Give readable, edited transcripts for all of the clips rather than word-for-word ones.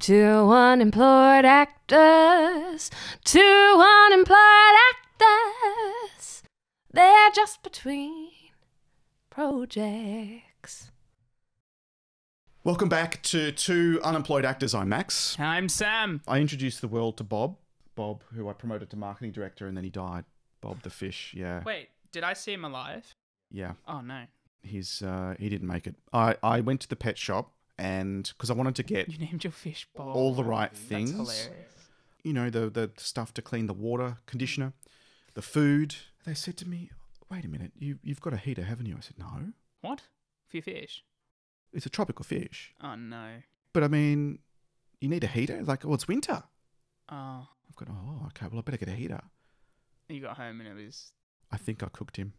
Two unemployed actors, two unemployed actors. They're just between projects. Welcome back to Two Unemployed Actors. I'm Max. I'm Sam. I introduced the world to Bob. Bob, who I promoted to marketing director, and then he died. Bob the fish, yeah. Wait, did I see him alive? Yeah. Oh, no. He didn't make it. I went to the pet shop, and because I wanted to get You named your fish Bob. all the right things. That's hilarious. You know, the stuff to clean the water, conditioner, the food. They said to me, wait a minute, you've got a heater, haven't you? I said, no. What? For your fish? It's a tropical fish. Oh, no. But I mean, you need a heater? Like, well, it's winter. Oh. I've got, okay, well, I better get a heater. You got home and it was... I think I cooked him.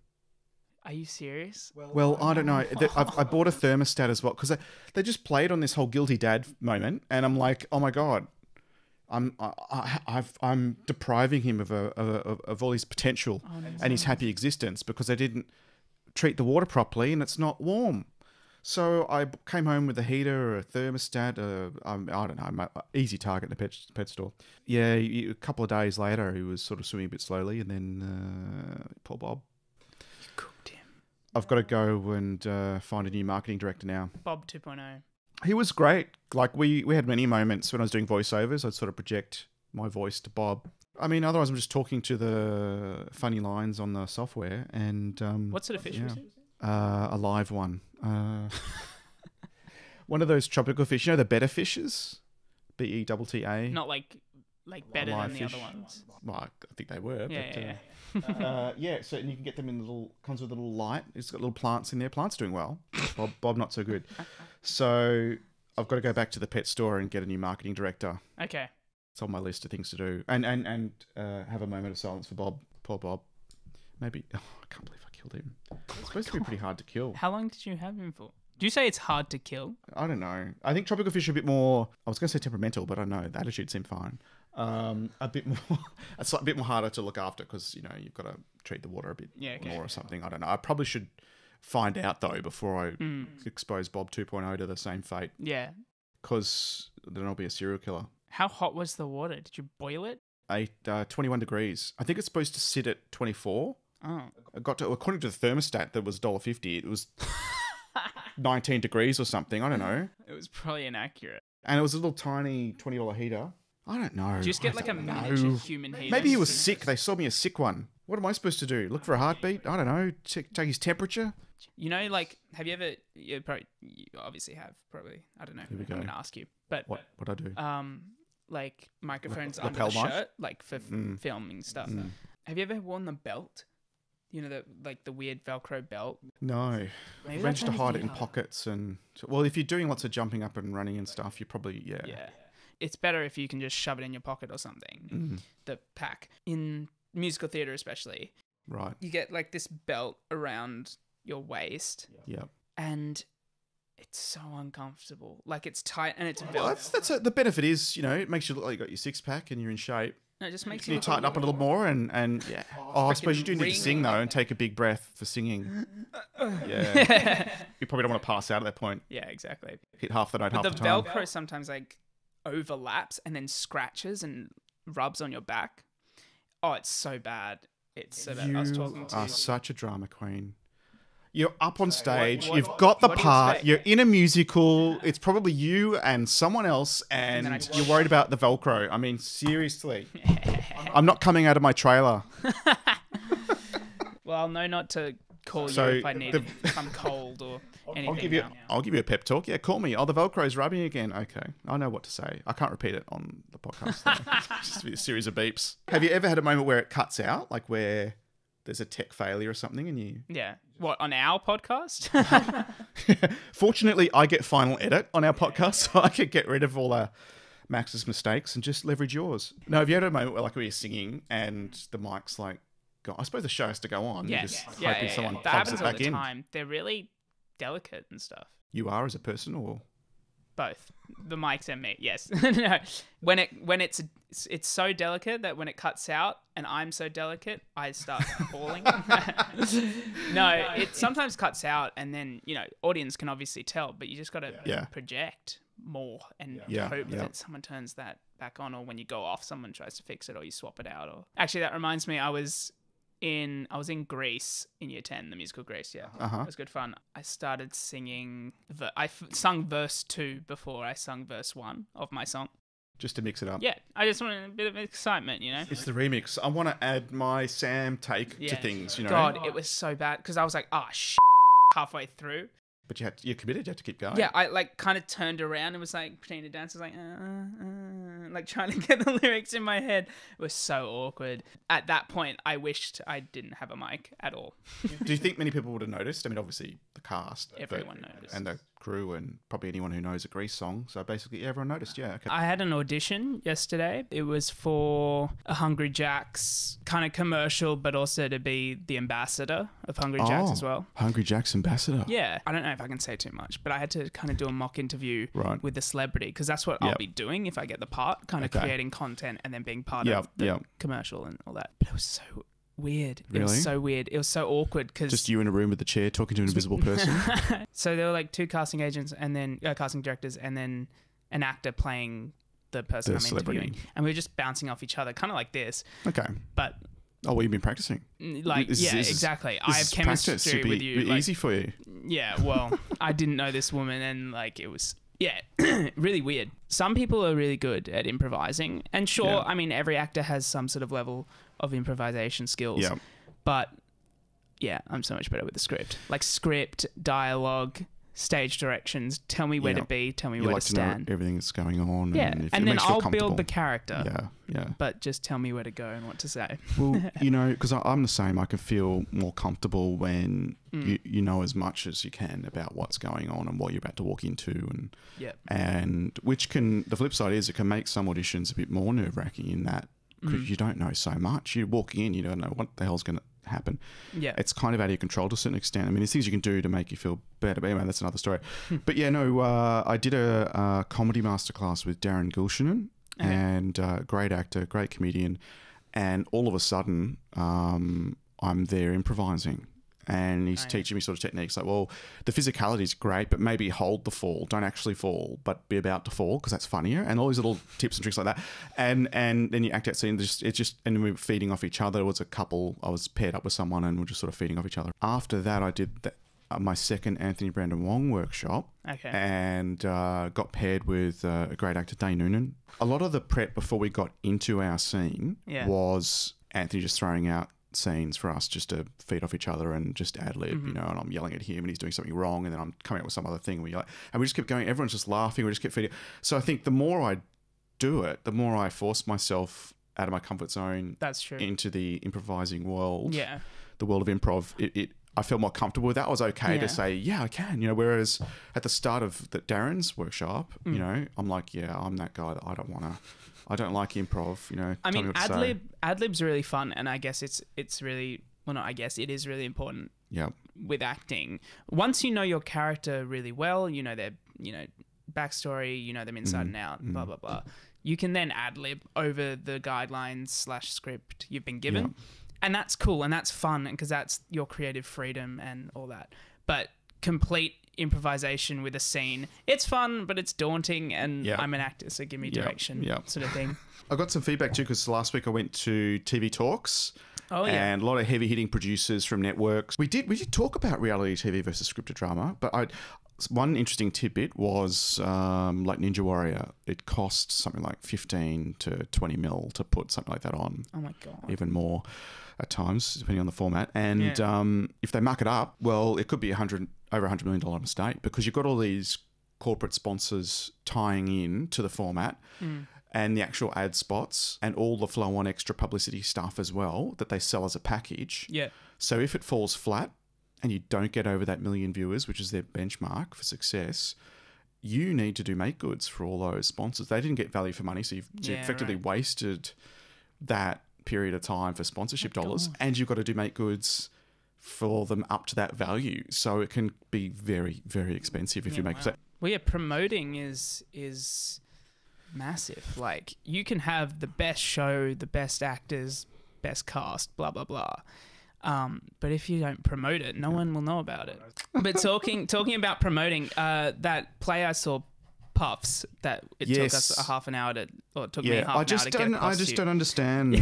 Are you serious? Well, I don't know. I bought a thermostat as well because they just played on this whole guilty dad moment, and I'm like, oh my god, I'm depriving him of all his potential and his happy existence because I didn't treat the water properly and it's not warm. So I came home with a heater or a thermostat. I don't know, easy target in a pet store. Yeah, a couple of days later, he was sort of swimming a bit slowly, and then poor Bob. Cooked him. I've got to go and find a new marketing director now. Bob 2.0. He was great. Like we had many moments when I was doing voiceovers. I'd sort of project my voice to Bob. I mean, otherwise I'm just talking to the funny lines on the software. And what sort of fish was it? A live one. One of those tropical fish. You know the betta fishes? BETTA. Not like better than the fish. other ones. Well, I think they were. Yeah, but, yeah, so and you can get them in comes with a little light. It's got little plants in there. Plants doing well. Bob not so good. So I've got to go back to the pet store and get a new marketing director. Okay. It's on my list of things to do. And have a moment of silence for Bob. Poor Bob. Maybe, I can't believe I killed him. It's supposed to be pretty hard to kill. How long did you have him for? Do you say it's hard to kill? I don't know. I think tropical fish are a bit more, I was going to say temperamental, but I don't know. The attitude seemed fine. A bit more, it's a bit more harder to look after because, you know, you've got to treat the water a bit more or something. I don't know. I probably should find out, though, before I expose Bob 2.0 to the same fate. Yeah. Because then I'll be a serial killer. How hot was the water? Did you boil it? 21 degrees. I think it's supposed to sit at 24. Oh. It got to, according to the thermostat that was $1.50, it was 19 degrees or something. I don't know. It was probably inaccurate. And it was a little tiny $20 heater. I don't know. Just get like a miniature human heater. Maybe he was sick. They sold me a sick one. What am I supposed to do? Look for a heartbeat? I don't know. Take his temperature? You know, like, have you ever... You obviously have, probably. I don't know. Here we go. I'm going to ask you. But What I do? like microphones Lapel under the knife? shirt, like for filming stuff. Have you ever worn the belt? You know, the weird Velcro belt? No. Maybe I've managed that's to only hide for it in you. pockets and... Well, if you're doing lots of jumping up and running and stuff, you probably, Yeah. It's better if you can just shove it in your pocket or something. The pack. In musical theatre especially, Right. you get like this belt around your waist Yep. and it's so uncomfortable. Like it's tight and it's Well, Velcro. the benefit is, you know, it makes you look like you got your six pack and you're in shape. No, it just makes Can you you tighten up a little more and yeah. Oh, I suppose you do need to ring. sing though and take a big breath for singing. Yeah. You probably don't want to pass out at that point. Yeah, exactly. Hit half the note, But half the the time. Velcro sometimes like overlaps and then scratches and rubs on your back. Oh, it's so bad. It's so bad. I was talking to are such a drama queen. You're up on stage. what- you've got the what do you part. expect? You're in a musical. It's probably you and someone else, and then I- you're worried about the Velcro. I mean, seriously. I'm not coming out of my trailer. Well, I'll know not to call So you if I need if I'm cold or anything. I'll give you a pep talk. Yeah, call me. Oh, the Velcro's rubbing again. Okay, I know what to say. I can't repeat it on the podcast. Though. It's just a series of beeps. Have you ever had a moment where it cuts out, like where there's a tech failure or something, and you? Yeah. What, on our podcast? Fortunately, I get final edit on our podcast, so I could get rid of all Max's mistakes and just leverage yours. No, have you had a moment where you're singing and the mic's like, God, I suppose the show has to go on. Yeah. You're just Yeah, hoping someone That plugs happens it all back the in. time. They're really delicate and stuff. You are as a person, or Both the mics and me. Yes. No. When it's so delicate that when it cuts out and I'm so delicate, I start bawling. No, it sometimes cuts out and then, you know, audience can obviously tell, but you just got to project more and Yeah. hope Yeah. that someone turns that back on, or when you go off, someone tries to fix it, or you swap it out. Or actually, that reminds me, I was in Grease in year 10, the musical Grease. Yeah, Uh-huh. it was good fun. I started singing. I sung verse 2 before I sung verse 1 of my song. Just to mix it up. Yeah, I just wanted a bit of excitement, you know. It's the remix. I want to add my Sam take to things, you know. God, it was so bad because I was like, halfway through. But you're committed. You have to keep going. Yeah, I like kind of turned around and was like pretending to dance. I was like trying to get the lyrics in my head. It was so awkward. At that point, I wished I didn't have a mic at all. Do you think many people would have noticed? I mean, obviously the cast, Everyone noticed. and the crew, and probably anyone who knows a Grease song. So basically, everyone noticed. Yeah. Okay. I had an audition yesterday. It was for a Hungry Jack's kind of commercial, but also to be the ambassador of Hungry Jack's as well. Hungry Jack's ambassador. Yeah. I don't know if I can say too much, but I had to kind of do a mock interview Right. with the celebrity because that's what I'll be doing if I get the part, kind of creating content and then being part of the commercial and all that. But it was so weird. Really? It was so weird. It was so awkward because Just you in a room with the chair talking to an invisible person. so there were like 2 casting agents and then casting directors and then an actor playing the person The I'm celebrity. interviewing, and we were just bouncing off each other, kind of like this. Okay. But Oh, well, you've been practicing. like, This is- exactly. This I have is practice. chemistry It'd be with you. be Like, easy for you. yeah. Well, I didn't know this woman, and like it was. Yeah, really weird. Some people are really good at improvising, and sure, Yeah. I mean, every actor has some sort of level of improvisation skills. Yeah. But yeah, I'm so much better with the script. Like script, dialogue, stage directions. Tell me where Yeah. to be. Tell me You where like to to know stand. everything that's going on. Yeah, And, if it and then makes you feel I'll comfortable. build the character. Yeah. Yeah. But just tell me where to go and what to say. Well, you know, because I'm the same. I can feel more comfortable when you know as much as you can about what's going on and what you're about to walk into, and Yep. and which can, the flip side is it can make some auditions a bit more nerve wracking in that because you don't know so much. You're walking in, you don't know what the hell's going to happen. Yeah. It's kind of out of your control to a certain extent. I mean, there's things you can do to make you feel better, but anyway, that's another story. But yeah, no, I did a comedy masterclass with Darren Gilshanen, and great actor, great comedian, and all of a sudden I'm there improvising. And he's teaching me sort of techniques like, well, the physicality is great, but maybe hold the fall. Don't actually fall, but be about to fall because that's funnier. And all these little tips and tricks like that. And then you act out scene. And we were feeding off each other. It was a couple. I was paired up with someone and we're just sort of feeding off each other. After that, I did my second Anthony Brandon Wong workshop. Okay. And got paired with a great actor, Dane Noonan. A lot of the prep before we got into our scene was Anthony just throwing out scenes for us just to feed off each other and just ad lib, you know, and I'm yelling at him and he's doing something wrong and then I'm coming up with some other thing and we just kept going, everyone's just laughing, we just kept feeding. So I think the more I do it, the more I force myself out of my comfort zone. That's true. Into the improvising world. Yeah. The world of improv. I felt more comfortable with that. I was okay to say, yeah, I can, you know, whereas at the start of Darren's workshop, you know, I'm like, yeah, I'm that guy that I don't like improv, you know. I mean, ad-lib's really fun, and I guess it's really, well, not I guess, it is really important with acting. Once you know your character really well, you know their, you know, backstory, you know them inside and out, blah, blah, blah, you can then ad-lib over the guidelines/script you've been given. Yep. And that's cool, and that's fun, because that's your creative freedom and all that. But complete improvisation with a scene, it's fun, but it's daunting, and I'm an actor, so give me direction, sort of thing. I got some feedback too, because last week I went to TV Talks. Oh, yeah. And a lot of heavy-hitting producers from networks. We did talk about reality TV versus scripted drama, but one interesting tidbit was like Ninja Warrior. It costs something like 15 to 20 mil to put something like that on. Oh my God. Even more at times, depending on the format. And if they muck it up, well, it could be over $100 million mistake, because you've got all these corporate sponsors tying in to the format. And the actual ad spots and all the flow-on extra publicity stuff as well that they sell as a package. Yeah. So if it falls flat and you don't get over that million viewers, which is their benchmark for success, you need to do make goods for all those sponsors. They didn't get value for money, so you've effectively wasted that period of time for sponsorship dollars, and you've got to do make goods for them up to that value. So it can be very, very expensive if you make it. Well, yeah, promoting is massive. Like, you can have the best show, the best actors, best cast, blah blah blah, but if you don't promote it, no one will know about it. But talking about promoting, that play I saw puffs that it took us a half an hour to, or it took me half an hour to get across. I just don't understand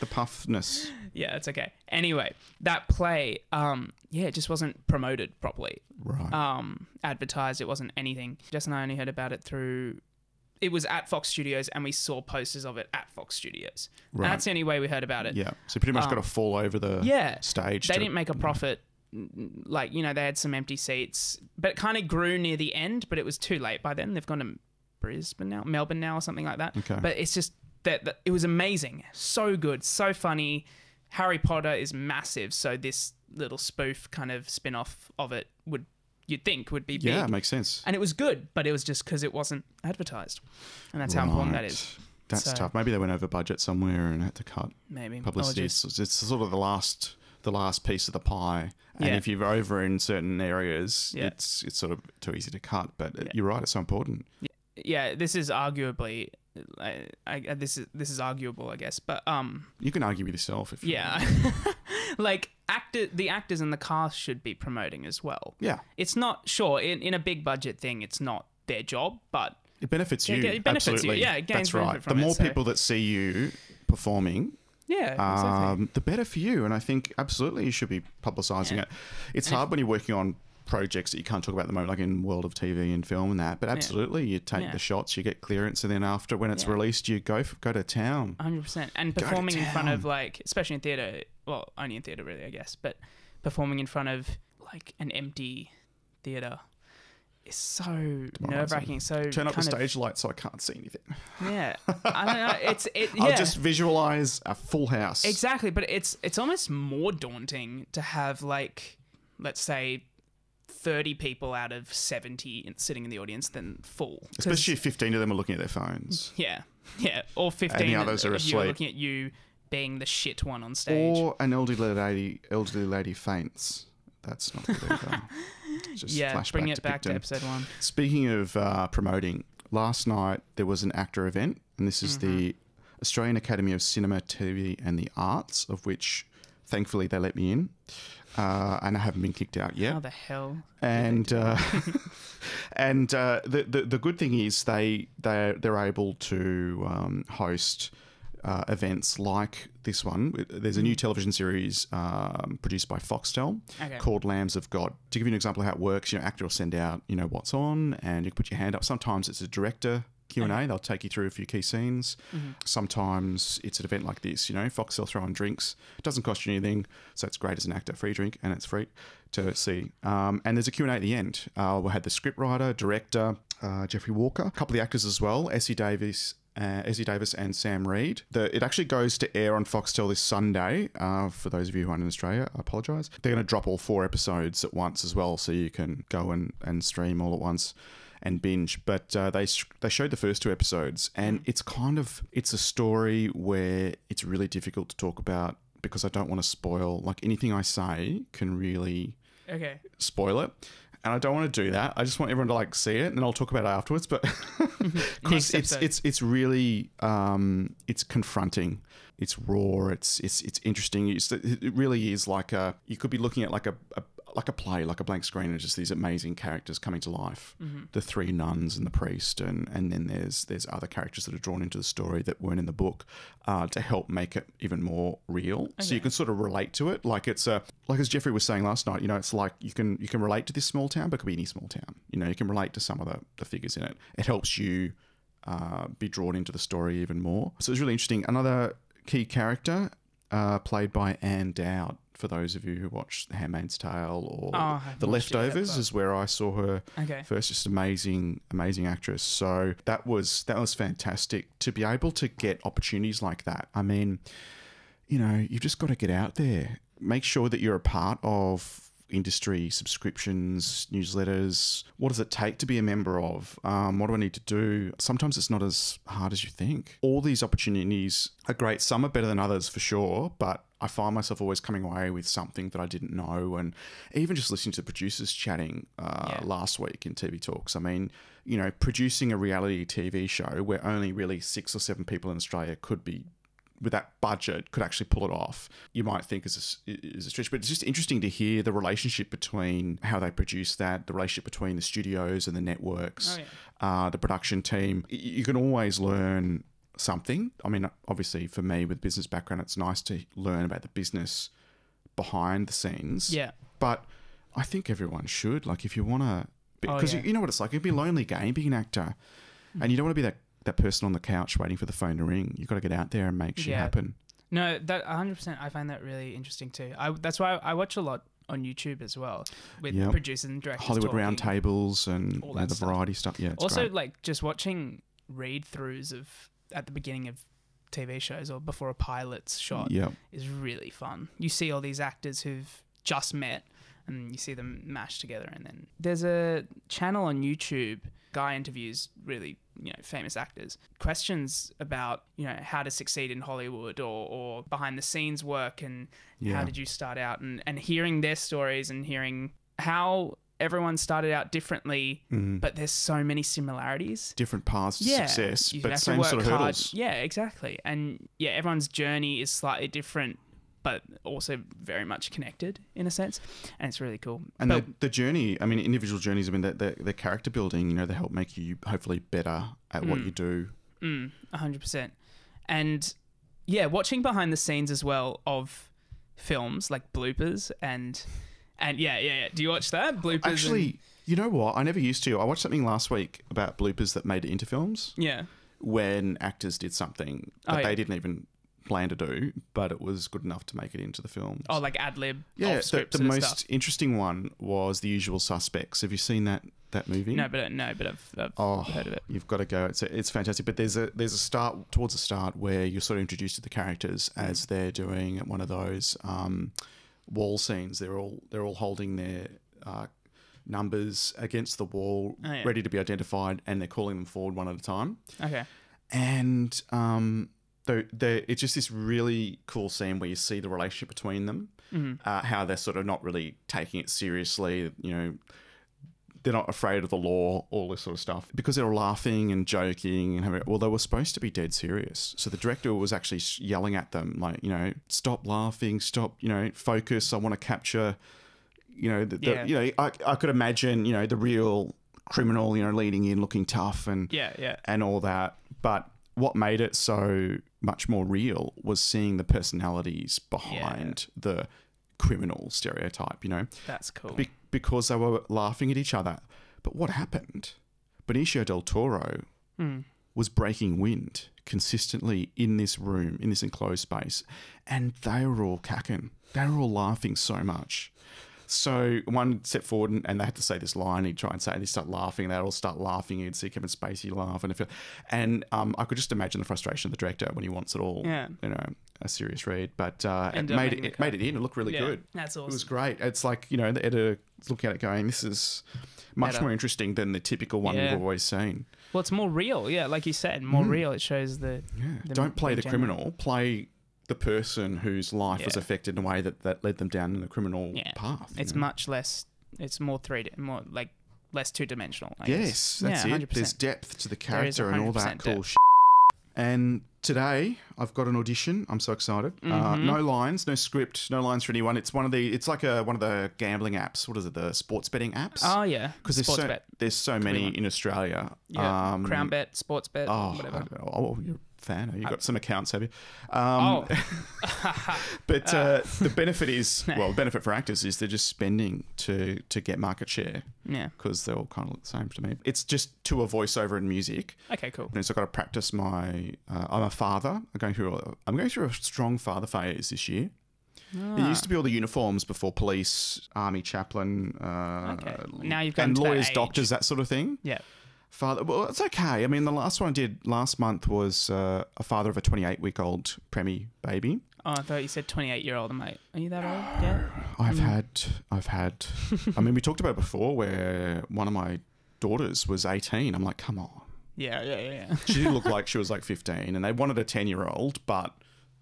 the puffness. Yeah, it's okay. Anyway, that play, it just wasn't promoted properly. Right. Advertised, it wasn't anything. Jess and I only heard about it through... It was at Fox Studios, and we saw posters of it at Fox Studios. Right. And that's the only way we heard about it. Yeah, so pretty much got to fall over the stage. They didn't make a profit. Like, they had some empty seats, but it kind of grew near the end, but it was too late by then. They've gone to Melbourne now or something like that. Okay. But it's just that it was amazing. So good, so funny. Harry Potter is massive, so this little spoof kind of spin-off of it you'd think would be big. Yeah, it makes sense. And it was good, but it was just because it wasn't advertised. And that's how important that is. That's tough. Maybe they went over budget somewhere and had to cut publicity. It's sort of the last piece of the pie. And if you're over in certain areas, it's sort of too easy to cut. But you're right, it's so important. Yeah, this is arguably... this is arguable, I guess, but you can argue with yourself if you want. Like the actors and the cast should be promoting as well. Yeah, it's not sure in a big budget thing. It's not their job, but it benefits you. It benefits absolutely. you. Yeah, it gains that's right. From the more people that see you performing, exactly. the better for you. And I think absolutely you should be publicising it. It's hard when you're working on projects that you can't talk about at the moment, like in world of TV and film and that, but absolutely you take the shots, you get clearance, and then after, when it's released, you go to town. 100%. And performing in front of, like, especially in theatre, well, only in theatre really, I guess, but performing in front of like an empty theatre is so nerve-wracking. So turn up the stage light so I can't see anything. Yeah, I don't know. I'll just visualize a full house. Exactly, but it's almost more daunting to have, like, let's say 30 people out of 70 sitting in the audience than full. Especially if 15 of them are looking at their phones. Yeah. Or 15 and the others are asleep. Looking at you being the shit one on stage. Or an elderly lady faints. That's not good either. Just bring it back to episode 1. Speaking of promoting, last night there was an AACTA event, and this is the Australian Academy of Cinema, TV and the Arts, of which thankfully they let me in. And I haven't been kicked out yet. How the hell? And the good thing is they're able to host events like this one. There's a new television series produced by Foxtel called Lambs of God. To give you an example of how it works, AACTA will send out what on, and you can put your hand up. Sometimes it's a director Q&A. They'll take you through a few key scenes. Sometimes it's an event like this, Foxtel throw on drinks. It doesn't cost you anything, so it's great as an actor. Free drink, and it's free to see. And there's a Q&A at the end. We had the scriptwriter, director, Jeffrey Walker, a couple of the actors as well, Essie Davis and Sam Reed. It actually goes to air on Foxtel this Sunday. For those of you who aren't in Australia, I apologise. They're going to drop all 4 episodes at once as well, so you can go and stream all at once and binge. But they showed the first 2 episodes, and it's a story where it's really difficult to talk about because I don't want to spoil. Like, anything I say can really spoil it. And I don't want to do that. I just want everyone to see it, and I'll talk about it afterwards. But because it's really it's confronting, it's raw, it's interesting. It really is like you could be looking at like a play, like a blank screen, and just these amazing characters coming to life. The 3 nuns and the priest, and then there's other characters that are drawn into the story that weren't in the book to help make it even more real. So you can sort of relate to it. Like it's like as Jeffrey was saying last night, it's like you can relate to this small town, but it could be any small town. You can relate to some of the figures in it. It helps you be drawn into the story even more. So it's really interesting. Another key character played by Anne Dowd. For those of you who watch The Handmaid's Tale or The Leftovers, is where I saw her first. Just amazing actress. So that was fantastic to be able to get opportunities like that. I mean, you've just got to get out there. Make sure that you're a part of industry, subscriptions, newsletters. What does it take to be a member of? What do I need to do? Sometimes it's not as hard as you think. All these opportunities are great. Some are better than others for sure, but I find myself always coming away with something that I didn't know. And even just listening to the producers chatting last week in TV Talks. I mean, producing a reality TV show where only really 6 or 7 people in Australia could be with that budget could actually pull it off. You might think is a stretch, but it's just interesting to hear the relationship between how they produce that, the relationship between the studios and the networks, the production team. You can always learn something. I mean, obviously for me with business background, it's nice to learn about the business behind the scenes. Yeah. But I think everyone should. Like, if you want to, because you know what it's like. It'd be a lonely game being an actor, and you don't want to be that person on the couch waiting for the phone to ring. You've got to get out there and make shit happen. No, that 100%. I find that really interesting too. That's why I watch a lot on YouTube as well with producers and directors. Hollywood roundtables and all that the variety stuff. Yeah, it's also great. like just watching read-throughs of at the beginning of TV shows or before a pilot's shot is really fun. You see all these actors who've just met and you see them mashed together, and then there's a channel on YouTube. Guy interviews really, famous actors. Questions about, how to succeed in Hollywood or behind the scenes work and how did you start out, and hearing their stories and hearing how everyone started out differently, but there's so many similarities. Different paths to success, but same sort of hurdles. Yeah, exactly. And everyone's journey is slightly different, but also very much connected in a sense, and it's really cool. And the journey, I mean, individual journeys, I mean, the character building, they help make you hopefully better at what you do. 100%. And watching behind the scenes as well of films like Bloopers and do you watch that? Bloopers. Actually, you know what? I never used to. I watched something last week about bloopers that made it into films. Yeah. When actors did something that they didn't even plan to do, but it was good enough to make it into the film. Oh, like ad-lib. Yeah, the most interesting one was The Usual Suspects. Have you seen that movie? No, but I've heard of it. You've got to go. It's fantastic. But there's a start towards the start where you're sort of introduced to the characters as they're doing one of those wall scenes. They're all holding their numbers against the wall, ready to be identified, and they're calling them forward one at a time. Okay. And it's just this really cool scene where you see the relationship between them, how they're sort of not really taking it seriously, they're not afraid of the law, all this sort of stuff, because they're laughing and joking and they were supposed to be dead serious. So the director was actually yelling at them, like, stop laughing, stop, focus. I want to capture, I could imagine, the real criminal, leaning in, looking tough and all that. But what made it so much more real was seeing the personalities behind the criminal stereotype, That's cool. Because they were laughing at each other. But what happened? Benicio del Toro was breaking wind consistently in this room, in this enclosed space, and they were all cacking. They were all laughing so much. So one stepped forward and they had to say this line. He'd try and say it, and he'd start laughing. They'd all start laughing. You'd see Kevin Spacey laugh. And I could just imagine the frustration of the director when he wants it all, a serious read. But it made it in. It looked really good. That's awesome. It was great. It's like, the editor looking at it going, this is much more interesting than the typical one we've always seen. Well, it's more real. Yeah, like you said, more real. It shows the don't play the criminal. Play the person whose life was affected in a way that led them down in the criminal path. It's much less. It's more more like less two-dimensional. Yes, that's it. 100%. There's depth to the character and all that cool shit. And today I've got an audition. I'm so excited. No lines, no script, no lines for anyone. It's one of the gambling apps. What is it? The sports betting apps. Oh yeah, because there's so many in Australia. Yeah, Crown Bet, Sports Bet, whatever. You're a fan. You've got some accounts, have you? But the benefit is, the benefit for actors is they're just spending to get market share. Yeah. Because they all kind of look the same to me. It's just to a voiceover and music. Okay, cool. And so I've got to practice I'm a father. I'm going through a strong father phase this year. It used to be all the uniforms before police, army, chaplain, now you've and lawyers, doctors, that sort of thing. Yeah. Father, well, it's okay. I mean, the last one I did last month was a father of a 28-week-old preemie baby. Oh, I thought you said 28-year-old, mate. Are you that old? Yeah. I've had. I mean, we talked about it before, where one of my daughters was 18. I'm like, come on. Yeah. She did look like she was like 15, and they wanted a 10-year-old, but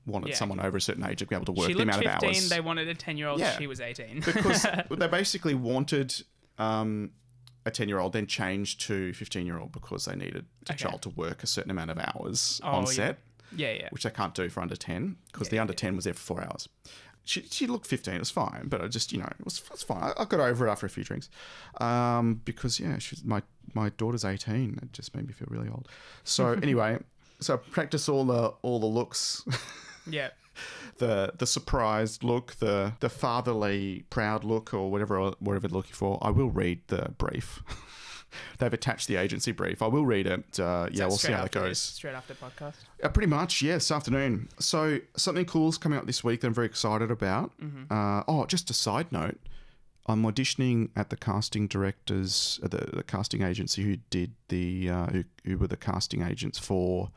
wanted someone over a certain age to be able to work the amount of hours. She looked 15. They wanted a 10-year-old. Yeah. She was 18. Because they basically wanted a 10-year-old, then changed to 15-year-old because they needed a child to work a certain amount of hours on set. Yeah. Which they can't do for under 10 because the under 10 was there for 4 hours. She looked 15. It was fine, but I just, it was fine. I got over it after a few drinks, because my daughter's 18. It just made me feel really old. So anyway, so I practiced all the looks. Yeah. The surprised look, the fatherly proud look, or whatever they're looking for. I will read the brief. They've attached the agency brief. I will read it. We'll see how that goes. Straight after podcast? Pretty much, yeah, this afternoon. So something cool is coming up this week that I'm very excited about. Just a side note. I'm auditioning at the casting directors, the casting agency who did who were the casting agents for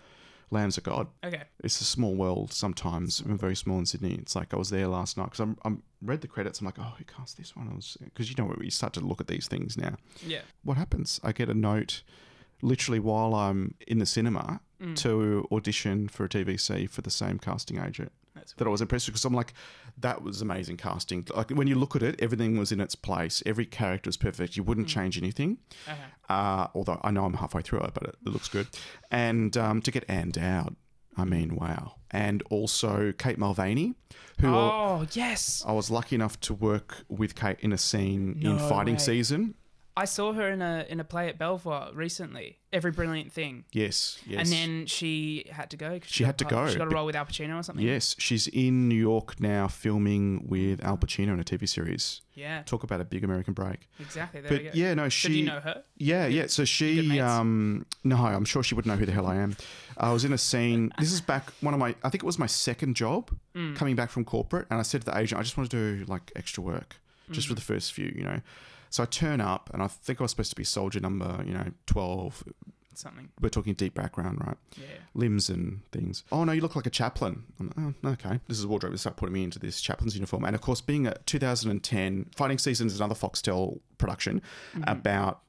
Lambs of God. Okay. It's a small world sometimes. We're very small in Sydney. It's like I was there last night because I read the credits. I'm like, oh, who cast this one? Because you start to look at these things now. Yeah. What happens? I get a note literally while I'm in the cinema to audition for a TVC for the same casting agent. That I was impressed with, because I'm like, that was amazing casting. Like when you look at it, everything was in its place. Every character was perfect. You wouldn't change anything. Although I know I'm halfway through it, but it looks good. And to get Anne Dowd, I mean, wow. And also Kate Mulvany, who I was lucky enough to work with Kate in a scene in Fighting Season. I saw her in a play at Belvoir recently, Every Brilliant Thing. Yes. And then she had to go. She had to go. She got a role with Al Pacino or something? Yes. She's in New York now filming with Al Pacino in a TV series. Yeah. Talk about a big American break. Exactly. There we go. Yeah, no, So do you know her? Yeah. So she, no, I'm sure she would know who the hell I am. I was in a scene. This is back I think it was my second job coming back from corporate. And I said to the agent, I just want to do like extra work just for the first few, So I turn up, and I think I was supposed to be soldier number, 12. Something. We're talking deep background, right? Yeah. Limbs and things. Oh, no, you look like a chaplain. I'm like, oh, okay. This is wardrobe. They start putting me into this chaplain's uniform. And, of course, being a 2010, Fighting Season is another Foxtel production about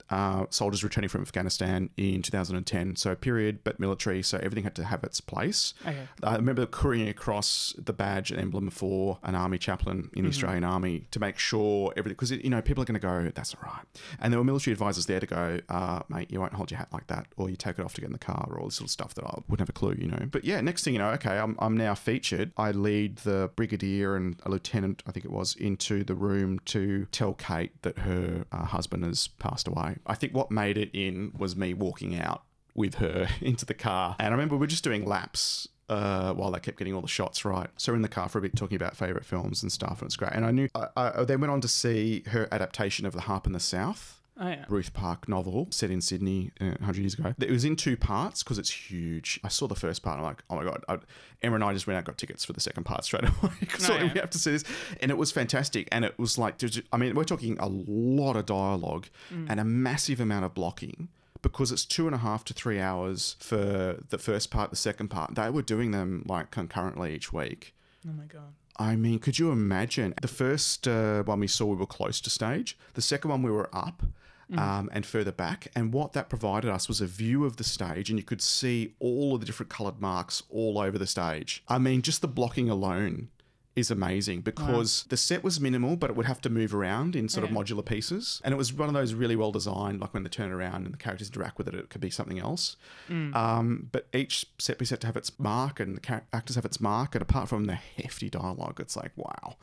soldiers returning from Afghanistan in 2010. So period, but military. So everything had to have its place. Okay. I remember couriering across the badge and emblem for an army chaplain in the Australian Army to make sure everything, because, people are going to go, that's not right. And there were military advisors there to go, mate, you won't hold your hat like that, or you take it off to get in the car, or all this sort of stuff that I wouldn't have a clue, But yeah, next thing you know, okay, I'm now featured. I lead the brigadier and a lieutenant, I think it was, into the room to tell Kate that her husband has passed away. I think what made it in was me walking out with her into the car. And I remember we were just doing laps while they kept getting all the shots right. So we're in the car for a bit talking about favourite films and stuff, and it's great. And I knew I then went on to see her adaptation of The Harp in the South. Oh, yeah. Ruth Park novel set in Sydney 100 years ago. It was in 2 parts because it's huge. I saw the first part and I'm like, oh my God. Emma and I just went out and got tickets for the second part straight away because we have to see this. And it was fantastic. And it was like, we're talking a lot of dialogue and a massive amount of blocking, because it's 2.5 to 3 hours for the first part, the second part. They were doing them like concurrently each week. Oh my God. I mean, could you imagine? The first one we saw, we were close to stage. The second one, we were up and further back. And what that provided us was a view of the stage, and you could see all of the different coloured marks all over the stage. I mean, just the blocking alone is amazing, because the set was minimal, but it would have to move around in sort of modular pieces. And it was one of those really well designed, like when they turn around and the characters interact with it, it could be something else. But each set piece had to have its mark, and the actors have its mark. And apart from the hefty dialogue, it's like, wow.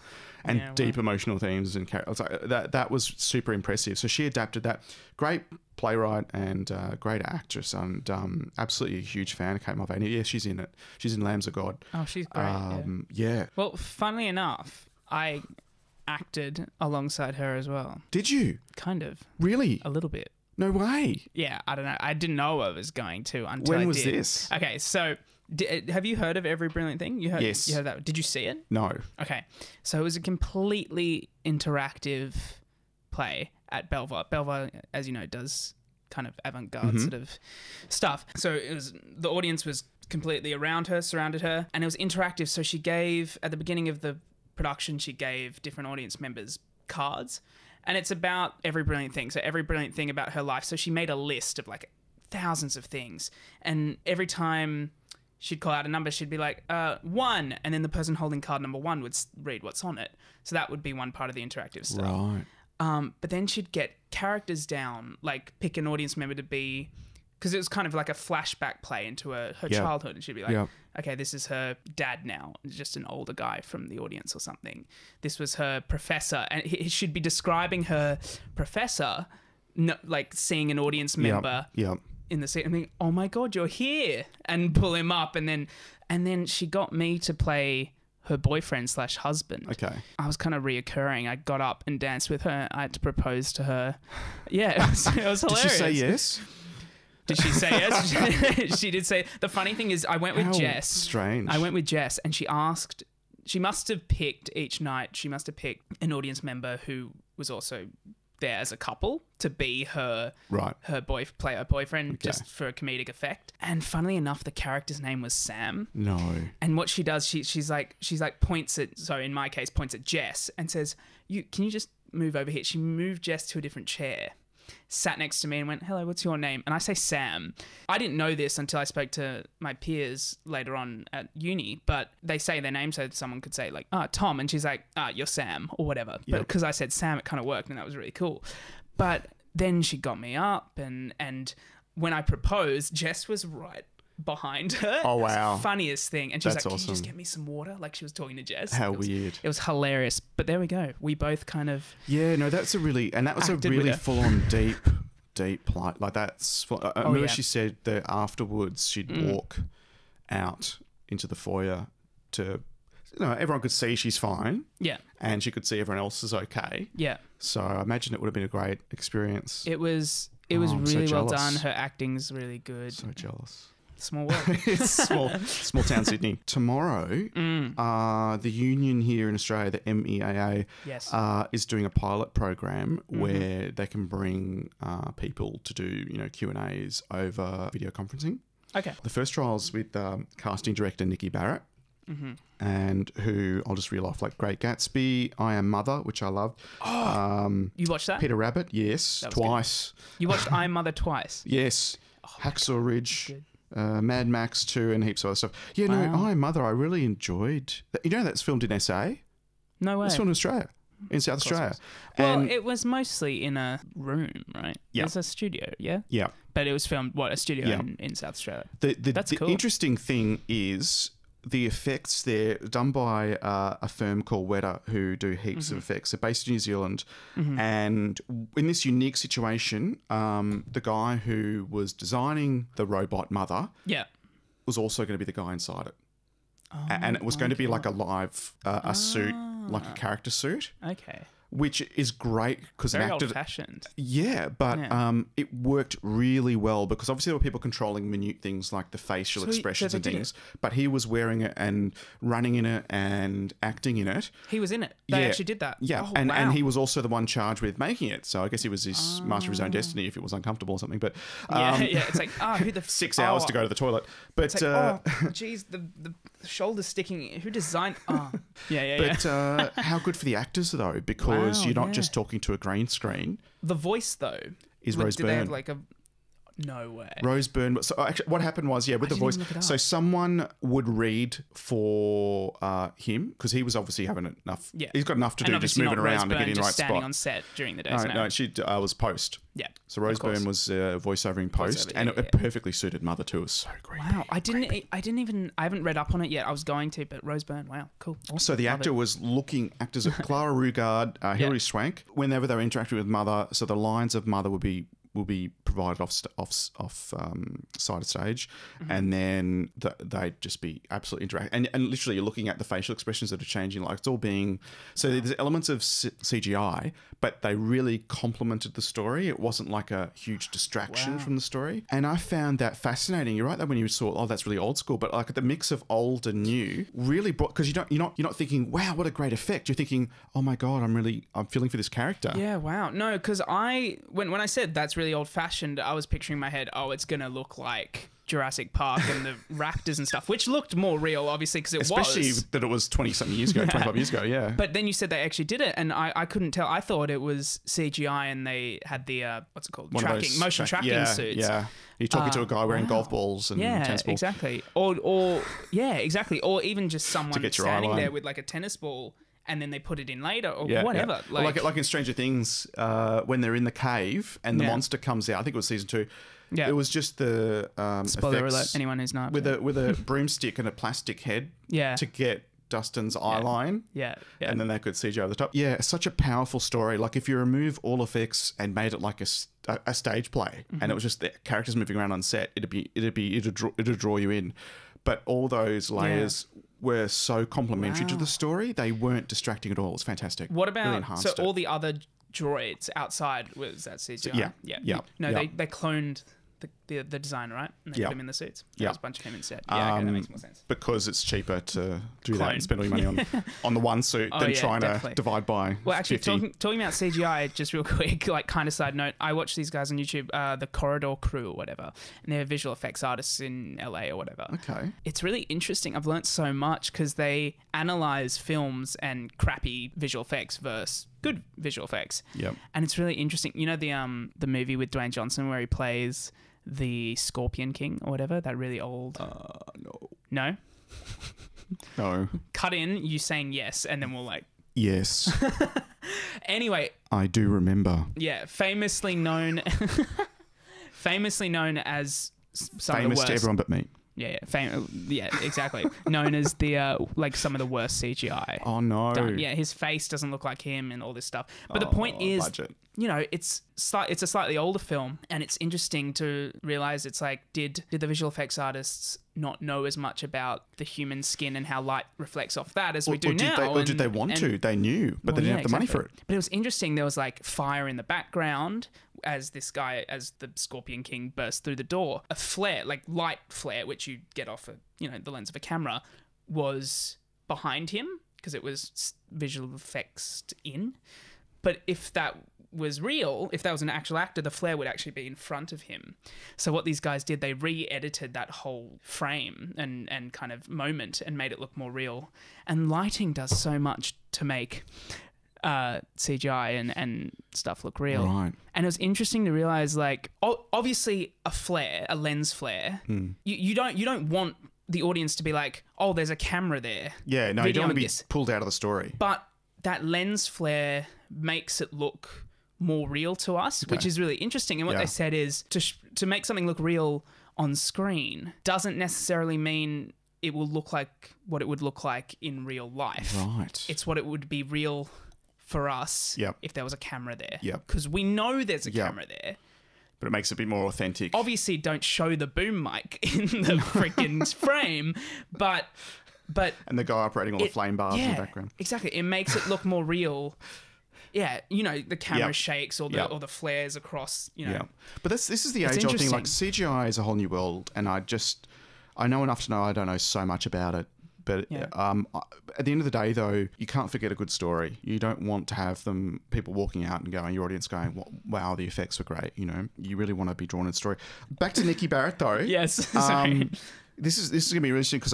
And deep emotional themes and characters. Like, that was super impressive. So she adapted that. Great playwright and great actress, and absolutely a huge fan of Kate Mulvany. Yeah, she's in it. She's in Lambs of God. Oh, she's great. Yeah. Well, funnily enough, I acted alongside her as well. Did you? Kind of. Really? A little bit. No way. Yeah, I don't know. I didn't know I was going to until I did. When was this? Okay, so have you heard of Every Brilliant Thing? Yes. You heard that? Did you see it? No. Okay, so it was a completely interactive play at Belvoir. Belvoir, as you know, does kind of avant-garde sort of stuff. So the audience was completely around her, surrounded her, and it was interactive. So she gave, at the beginning of the production, she gave different audience members cards, and it's about every brilliant thing. So every brilliant thing about her life. So she made a list of like thousands of things, and every time she'd call out a number, she'd be like, 1, and then the person holding card number 1 would read what's on it. So that would be one part of the interactive stuff. Right. But then she'd get characters down, like pick an audience member to be, because it was kind of like a flashback play into her childhood, and she'd be like, okay, this is her dad now, just an older guy from the audience or something. This was her professor, and he should be describing her professor, like seeing an audience member in the seat and think, oh my God, you're here, and pull him up, and then she got me to play her boyfriend / husband. Okay. I was kind of reoccurring. I got up and danced with her. I had to propose to her. Yeah, it was hilarious. Did she say yes? Did she say yes? She did say. The funny thing is, I went with Jess. Strange. I went with Jess, and she asked. She must have picked each night. She must have picked an audience member who was also there as a couple to be her play her boyfriend, just for a comedic effect. And funnily enough, the character's name was Sam. No. And what she does, she's like points at, so in my case, points at Jess and says, can you just move over here? She moved Jess to a different chair, sat next to me and went, hello, what's your name? And I say Sam. I didn't know this until I spoke to my peers later on at uni, but they say their name so someone could say like, Tom. And she's like, you're Sam or whatever. But because I said Sam, it kind of worked and that was really cool. But then she got me up and when I proposed, Jess was right behind her. Oh, wow. Funniest thing. And she's That's like, can awesome. you just get me some water? Like she was talking to Jess. How weird. It was hilarious. But there we go. We both kind of... Yeah, no, that's a really... And that was a really full-on deep plight. Like that's... I remember she said that afterwards she'd walk out into the foyer to... everyone could see she's fine. Yeah. And she could see everyone else is okay. Yeah. So I imagine it would have been a great experience. It was really well done. Her acting's really good. So jealous. Small world. It's small town Sydney. Tomorrow, the union here in Australia, the MEAA, is doing a pilot program where they can bring people to do Q&As over video conferencing. Okay. The first trial's with casting director Nikki Barrett. And who I'll just reel off, like Great Gatsby, I Am Mother, which I loved. You watched that? Peter Rabbit, yes, twice. Good. You watched I Am Mother twice? Yes. Hacksaw Ridge, Mad Max 2 and heaps of other stuff. Yeah, no, I Am Mother I really enjoyed. That's filmed in SA? No way. It's filmed in Australia. In South Australia. Well, it was mostly in a room, right? Yeah. It was a studio, yeah? Yeah. But it was filmed, a studio in South Australia. That's cool. The interesting thing is... the effects there done by a firm called Weta who do heaps of effects. They're based in New Zealand. And in this unique situation, the guy who was designing the robot mother was also going to be the guy inside it. And it was going to be like a live, a suit, like a character suit. Okay. Which is great because very old-fashioned. Yeah, but it worked really well because obviously there were people controlling minute things like the facial expressions and things. But he was wearing it and running in it and acting in it. He was in it. They actually did that. Yeah, and he was also the one charged with making it. So I guess he was his master of his own destiny if it was uncomfortable or something. But it's like who the 6 hours to go to the toilet. But it's like, geez, the shoulder's sticking. Who designed? But how good for the actors though, because you're not just talking to a green screen. The voice though is Rose Byrne. They have like a no way. Rose Byrne. So actually, what happened was, with the voice. So someone would read for him because he was obviously having enough. Yeah, he's got enough to do, just moving around and getting in the right standing spot. On set during the day. No, she was post. Yeah. So Rose Byrne was voiceover in post, and it perfectly suited Mother too. It was so great. Wow, I haven't read up on it yet. I was going to, but Rose Byrne. Wow, cool. Awesome. So the actor was actors Clara Rugard, Hilary Swank. Whenever they were interacting with Mother, so the lines of Mother will be provided off side of stage, and then they'd just be absolutely interact. And literally, you're looking at the facial expressions that are changing. Like it's all being there's elements of CGI, but they really complemented the story. It wasn't like a huge distraction from the story. And I found that fascinating. You're right that when you saw, that's really old school, but like the mix of old and new really brought, because you're not thinking, wow, what a great effect. You're thinking, oh my god, I'm feeling for this character. Yeah, wow. No, because when I said that's really old-fashioned, I was picturing in my head, gonna look like Jurassic Park and the raptors and stuff, which looked more real, obviously, because especially that it was 20-something years ago, 25 years ago, yeah. But then you said they actually did it, and I couldn't tell. I thought it was CGI, and they had the what's it called, motion tracking suits. Yeah, you're talking to a guy wearing golf balls and tennis balls. Exactly. Or exactly. Or even just someone standing there with like a tennis ball. And then they put it in later or whatever. Yeah. Like in Stranger Things, when they're in the cave and the monster comes out, I think it was season 2, Yeah. It was just the Spoiler effects alert, anyone who's not. with a broomstick and a plastic head to get Dustin's eye line. Yeah. And then they could CGI over the top. Yeah, such a powerful story. Like if you remove all effects and made it like a stage play, and it was just the characters moving around on set, it'd draw you in. But all those layers were so complementary to the story. They weren't distracting at all. It was fantastic. What about really enhanced all the other droids outside? Was that CGI? No, they cloned the designer, right? And they put him in the suits. There was a bunch of him instead. Yeah, okay, that makes more sense. Because it's cheaper to do that and spend all your money on the one suit than trying to divide by. Well, actually, 50. talking about CGI, just real quick, like kind of side note, I watch these guys on YouTube, the Corridor Crew or whatever, and they're visual effects artists in LA or whatever. Okay. It's really interesting. I've learnt so much because they analyze films and crappy visual effects versus good visual effects. Yep. And it's really interesting. You know the movie with Dwayne Johnson where he plays the Scorpion King or whatever, that really old... No? No. Cut in, you saying yes, and then we'll like... Yes. Anyway. I do remember. Yeah, famously known as some of the worst... Famous to everyone but me. Yeah, exactly. Known as the like some of the worst CGI. Oh no! Done. Yeah, his face doesn't look like him and all this stuff. But the point is, budget. You know, it's a slightly older film, and it's interesting to realize it's like, did the visual effects artists not know as much about the human skin and how light reflects off that as we do now? Or did they want to? They knew, but they didn't have the money for it. But it was interesting. There was like fire in the background as the Scorpion King burst through the door. A flare, like light flare, which you get off the lens of a camera, was behind him because it was visual effects in. But if that was real, if that was an actual actor, the flare would actually be in front of him. So what these guys did, they re-edited that whole frame and kind of moment and made it look more real. And lighting does so much to make CGI and stuff look real. Right. And it was interesting to realize, like, obviously a lens flare, you don't want the audience to be like, oh, there's a camera there. Yeah, no, you don't want to be pulled out of the story. But that lens flare makes it look more real to us, which is really interesting. And what they said is to make something look real on screen doesn't necessarily mean it will look like what it would look like in real life. Right. It's what it would be real for us if there was a camera there. Yep. Because we know there's a camera there. But it makes it a bit more authentic. Obviously, don't show the boom mic in the freaking frame, but... And the guy operating all the flame bars in the background. Exactly. It makes it look more real. Yeah, the camera shakes or the flares across, Yeah. But this is the age-old thing. Like, CGI is a whole new world, and I know enough to know I don't know so much about it. But at the end of the day, though, you can't forget a good story. You don't want to have people walking out and going, your audience going, wow, the effects were great. You really want to be drawn in the story. Back to Nikki Barrett, though. Yes, sorry. This is going to be really interesting because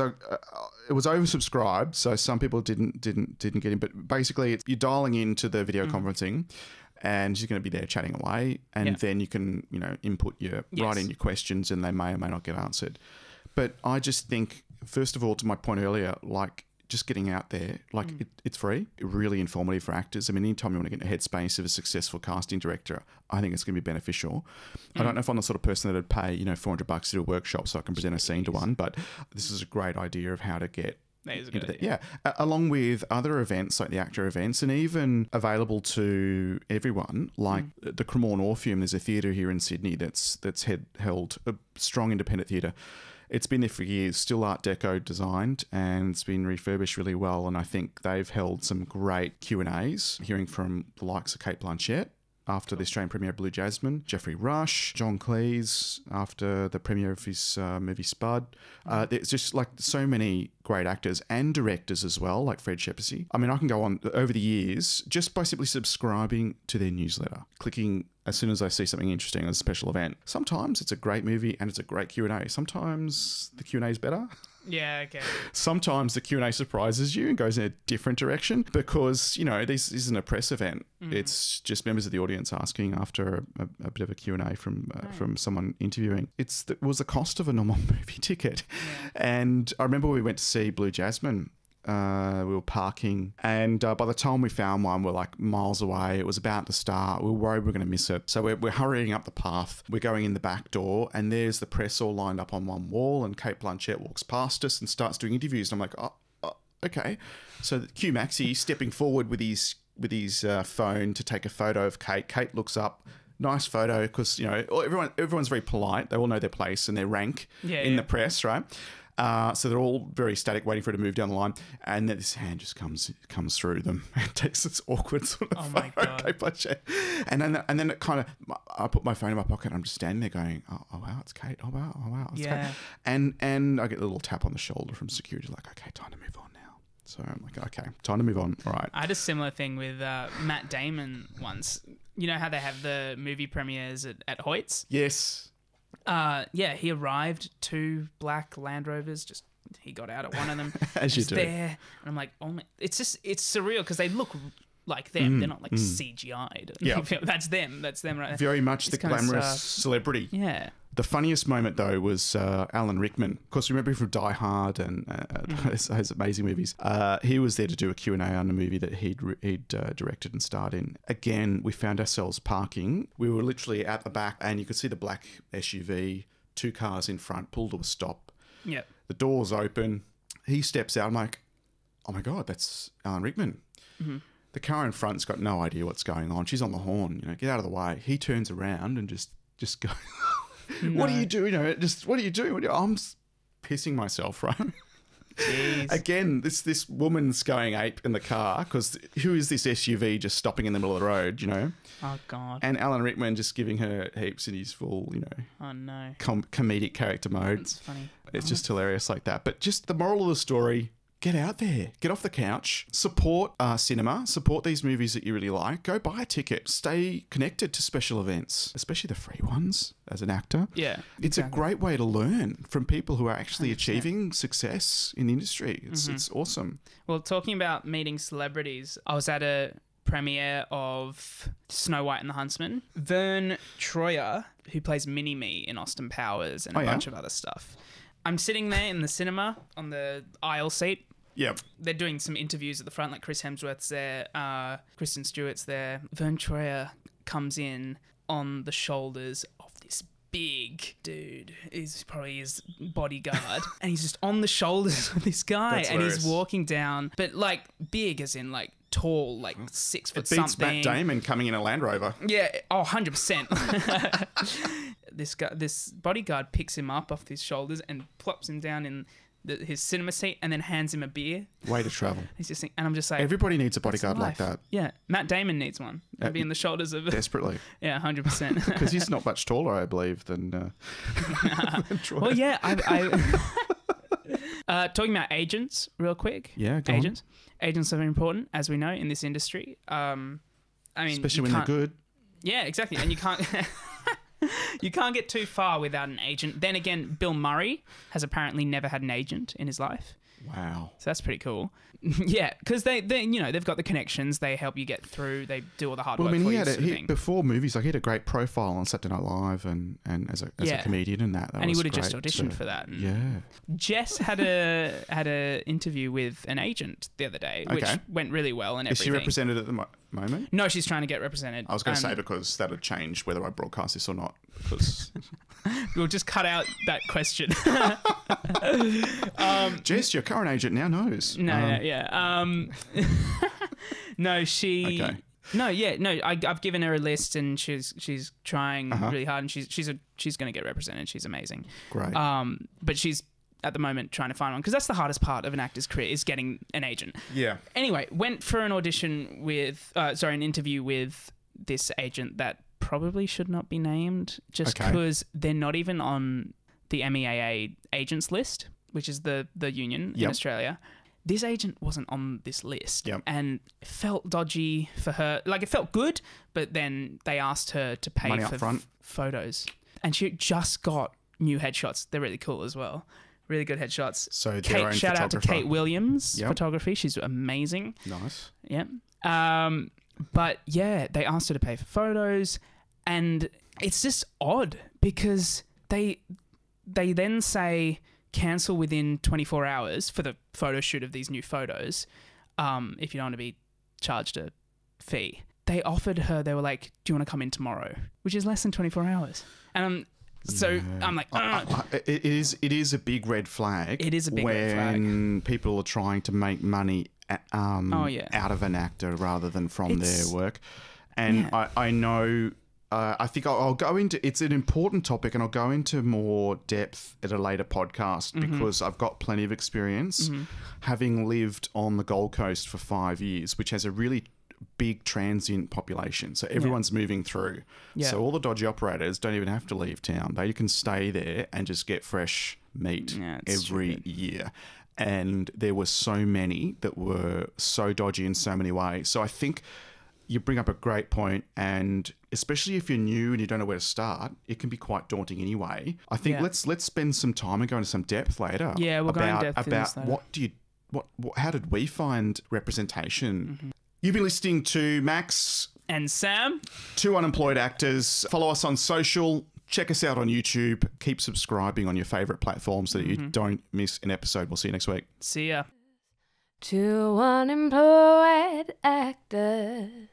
it was oversubscribed, so some people didn't get in. But basically, you're dialing into the video conferencing, and she's going to be there chatting away, and then you can input write in your questions, and they may or may not get answered. But I just think, first of all, to my point earlier, like, just getting out there, like it's free, really informative for actors. I mean, anytime you want to get in a headspace of a successful casting director, I think it's going to be beneficial. I don't know if I'm the sort of person that would pay, $400 to do a workshop so I can present a scene to one, but this is a great idea of how to get into that. Yeah, along with other events like the AACTA events, and even available to everyone, like the Cremorne Orpheum. There's a theatre here in Sydney that's held a strong independent theatre. It's been there for years, still Art Deco designed, and it's been refurbished really well. And I think they've held some great Q&As, hearing from the likes of Cate Blanchett after the Australian premiere of Blue Jasmine, Geoffrey Rush, John Cleese after the premiere of his movie Spud. There's just like so many great actors and directors as well, like Fred Shepsey. I mean, I can go on over the years just by simply subscribing to their newsletter, clicking as soon as I see something interesting as a special event. Sometimes it's a great movie and it's a great Q&A. Sometimes the Q&A is better. Yeah, okay. Sometimes the Q&A surprises you and goes in a different direction because, this isn't a press event. It's just members of the audience asking after a bit of a Q&A from someone interviewing. It was the cost of a normal movie ticket. Yeah. And I remember we went to see Blue Jasmine We were parking, and by the time we found one, we're like miles away. It was about to start. We were worried we were going to miss it. So we're hurrying up the path. We're going in the back door, and there's the press all lined up on one wall, and Cate Blanchett walks past us and starts doing interviews. And I'm like, oh okay. So Q Maxi stepping forward with his phone to take a photo of Kate. Kate looks up. Nice photo, because everyone's very polite. They all know their place and their rank in the press, right? So they're all very static, waiting for her to move down the line, and then this hand just comes through them and takes this awkward sort of my God. Kate Blanchett. And then it kind of, I put my phone in my pocket and I'm just standing there going, oh wow, it's Kate. Oh wow, it's Kate. And I get a little tap on the shoulder from security, like, okay, time to move on now. So I'm like, okay, time to move on. All right. I had a similar thing with Matt Damon once. You know how they have the movie premieres at Hoyt's? Yes. He arrived 2 black Land Rovers. Just he got out at one of them. As you do. There, and I'm like, oh my! It's surreal because they look like them. They're not like CGI'd. Yeah, that's them. That's them, right? Very much the glamorous celebrity. Yeah. The funniest moment, though, was Alan Rickman. Of course, remember him from Die Hard and those amazing movies. He was there to do a Q&A on a movie that he'd directed and starred in. Again, we found ourselves parking. We were literally at the back, and you could see the black SUV, 2 cars in front, pulled to a stop. Yep. The door's open. He steps out. I'm like, oh, my God, that's Alan Rickman. Mm-hmm. The car in front's got no idea what's going on. She's on the horn. Get out of the way. He turns around and just goes... No. What are you doing? What are you doing? I'm pissing myself, right? Jeez. Again, this woman's going ape in the car because who is this SUV just stopping in the middle of the road, Oh, God. And Alan Rickman just giving her heaps in his full, Oh, no. comedic character mode. That's funny. It's just hilarious like that. But just the moral of the story... Get out there. Get off the couch. Support cinema. Support these movies that you really like. Go buy a ticket. Stay connected to special events, especially the free ones as an actor. Yeah. It's a great way to learn from people who are actually 100%. Achieving success in the industry. It's awesome. Well, talking about meeting celebrities, I was at a premiere of Snow White and the Huntsman. Vern Troyer, who plays Mini-Me in Austin Powers and a bunch of other stuff. I'm sitting there in the cinema on the aisle seat. Yep. They're doing some interviews at the front, like Chris Hemsworth's there, Kristen Stewart's there. Vern Troyer comes in on the shoulders of this big dude. He's probably his bodyguard. And he's just on the shoulders of this guy. That's and hilarious. He's walking down, but like big as in like tall, like 6 foot it beats something. Matt Damon coming in a Land Rover. Yeah, 100%. This bodyguard picks him up off his shoulders and plops him down in his cinema seat and then hands him a beer. Way to travel. He's just and I'm just like, everybody needs a bodyguard like that. Yeah, Matt Damon needs one. Maybe in the shoulders of desperately. Yeah, 100%. Because he's not much taller, I believe, than Troy. Well, yeah, talking about agents, real quick. Yeah, go agents. On. Agents are very important, as we know, in this industry. I mean, especially when they're good. Yeah, exactly, and you can't. You can't get too far without an agent. Then again, Bill Murray has apparently never had an agent in his life. Wow. So that's pretty cool. Yeah, because they've got the connections. They help you get through. They do all the hard work for you. Before movies, like he had a great profile on Saturday Night Live and as a comedian and that. And he would have just auditioned for that. Jess had a interview with an agent the other day, which went really well and everything. Is she represented at the moment? No, she's trying to get represented. I was going to say because that would change whether I broadcast this or not. We'll just cut out that question. Jess, your current agent now knows. No, she. Okay. No, I've given her a list and she's trying really hard and she's going to get represented. She's amazing. Great. But she's at the moment trying to find one because that's the hardest part of an actor's career is getting an agent. Yeah. Anyway, went for an an interview with this agent that probably should not be named just because they're not even on the MEAA agents list, which is the union in Australia. This agent wasn't on this list and it felt dodgy for her. Like it felt good, but then they asked her to pay money for photos and she just got new headshots. They're really cool as well. Really good headshots. So shout out to Kate Williams photography. She's amazing. Nice. Yeah. But yeah, they asked her to pay for photos and it's just odd because they then say, cancel within 24 hours for the photo shoot of these new photos, if you don't want to be charged a fee. They offered her, they were like, do you want to come in tomorrow? Which is less than 24 hours. And I'm like, it is a big red flag. It is a big red flag. When people are trying to make money out of an actor rather than from their work. And I know, I think I'll go into, it's an important topic, and I'll go into more depth at a later podcast because I've got plenty of experience having lived on the Gold Coast for 5 years, which has a really big transient population. So everyone's moving through. Yeah. So all the dodgy operators don't even have to leave town. They can stay there and just get fresh meat every year. And there were so many that were so dodgy in so many ways. So I think you bring up a great point, and especially if you're new and you don't know where to start, it can be quite daunting anyway. I think let's spend some time and go into some depth later. Yeah, we'll go into depth about how did we find representation? You've been listening to Max and Sam, 2 unemployed actors. Follow us on social. Check us out on YouTube. Keep subscribing on your favourite platform so that you don't miss an episode. We'll see you next week. See ya. 2 unemployed actors.